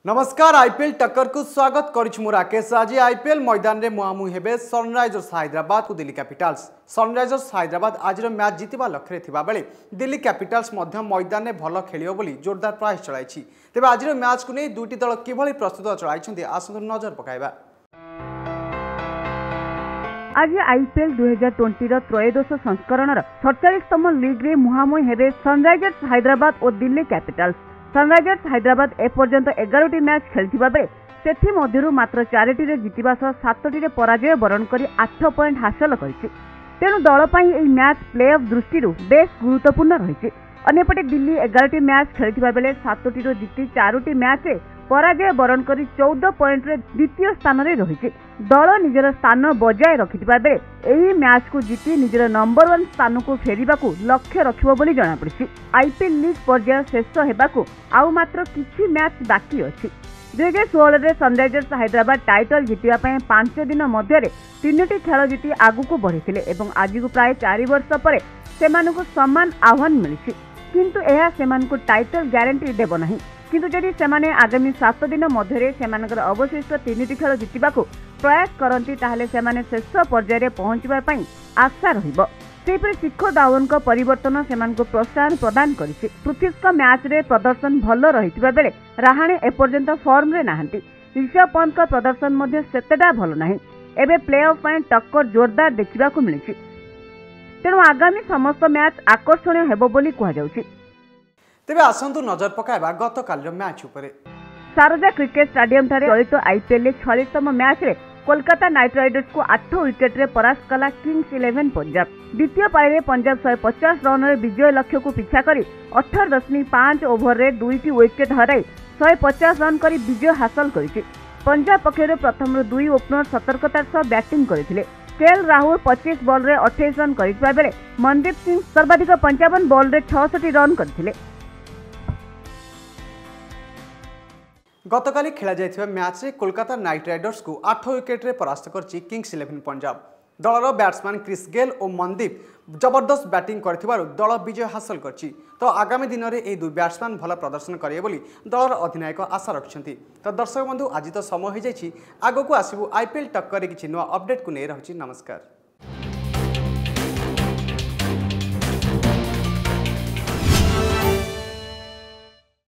नमस्कार आईपीएल टक्कर को स्वागत करुछु राकेश। आज आईपीएल मैदान में मुहांमुही हेबे सनराइजर्स हैदराबाद को दिल्ली कैपिटल्स। सनराइजर्स हैदराबाद आज मैच जितवा लक्ष्य थिबा बेले दिल्ली कैपिटल्स मैदान में भल खेलियो बोली जोरदार प्रयास चलाई। तेबे आज मैच को नहीं दुईटी दल किभली प्रस्तुत चलाई आसंतु नजर पकाइबा। आज आईपीएल 2020 त्रयोदश संस्करण 47तम लीग रे मुहांमुही हेबे सनराइजर्स हैदराबाद और दिल्ली कैपिटल्स। सनराइजर्स हैदराबाद एपर्यंत 11टी मैच खेलिथिबा बेले सेथि मध्यरु मात्र 4टी रे जितिबा सह 7टी रे पराजय वरण करी 8 पॉइंट हासिल करिछि। तेणु दल पई एही मैच प्ले ऑफ दृष्टिरु बेस गुरुत्वपूर्ण रहिछि। अन्यपटे दिल्ली 11टी मैच खेलिथिबा बेले 7टी रो जिति 4टी मैच रे पराजय वरण करी 14 पॉइंट रे द्वितीय स्थान रे रहिछि। दल निजर स्थान बजाय रखिथिबा बेले एही मैच को जीति निजर नंबर 1 स्थान को फेरिबाकू लक्ष्य रखिबो बोली जणा पड़िछि। आईपीएल लीग पर्याय शेष हेबाकू आउ मात्र किछि मैच बाकी अछि। 2016 रे सनराइजर्स हैदराबाद टाइटल जितिबा पय 5 दिन मध्य रे 3टी खेल जीति आगु को बढ़िथिले एवं आज को प्राय 4 वर्ष परे सेमानकु समान आह्वान मिलिछि। किंतु एहा सेमानकु टाइटल ग्यारंटी देबो नाही। किंतु जदि सेमाने आगामी 7 दिन मध्य रे सेमानकर अवशिष्ट 3टी खेल जितिबाकू प्रयास करंती ताहले सेमाने शेष पर्याय रे पहुंचबा पई आशा रहिबो। सेपरि शिखर धावनक परिवर्तन सेमानकु प्रोत्साहन प्रदान करिछि। पृथ्वीक मैच रे प्रदर्शन भल रहितबा बेले राहाणे एपर्यंत फॉर्म रे नाहंती। ऋषभ पंत का प्रदर्शन मध्य सेतेटा भल नाही। एबे प्ले ऑफ पय टक्कर जोरदार देखिबाकू मिलिछि। तेणु आगामी समस्त मैच आकर्षणीय हेबो बोली कुहा जाउछि। तेबे आसंतु नजर पकाइबा गतकाल मैच उपरे। शारजा क्रिकेट स्टेडियम ठारे चलित आईपीएल 46तम मैच रे कोलकाता नाइट राइडर्स को 8 विकेट रे परास्त कला किंग्स 11 पंजाब। द्वितीय पारी में पंजाब 150 रन रे विजय लक्ष्य को पीछा करी 18.5 ओवर रे 2टी विकेट हराई 150 रन करी विजय हासिल करिछि। पंजाब पक्षर प्रथम 2 ओपनर सतर्कतार सह बैटिंग करथिले। केएल राहुल 25 बॉल रे 28 रन करितबा बेले मनदीप सिंह सर्वाधिक 55 बॉल रे 66 रन करथिले। गतकाली खेला जायथिबा मैच रे कोलकाता नाइट राइडर्स को 8 विकेट रे परास्त करछि किंग्स 11 पंजाब। दलर बैट्समैन क्रिस गेल और मनदीप जबरदस्त बैटिंग करथिबारु दल विजय हासिल करछि। तो आगामी दिन में यह 2 बैट्समैन भल प्रदर्शन करेंगे बोली दलर अधिनायक आशा रखिछन्ति। तो दर्शक बंधु आज तो समय हो जाइछि। आगो को आसीबु आईपीएल टक्कर किछि नुआ अपडेट को नै रहछि। नमस्कार।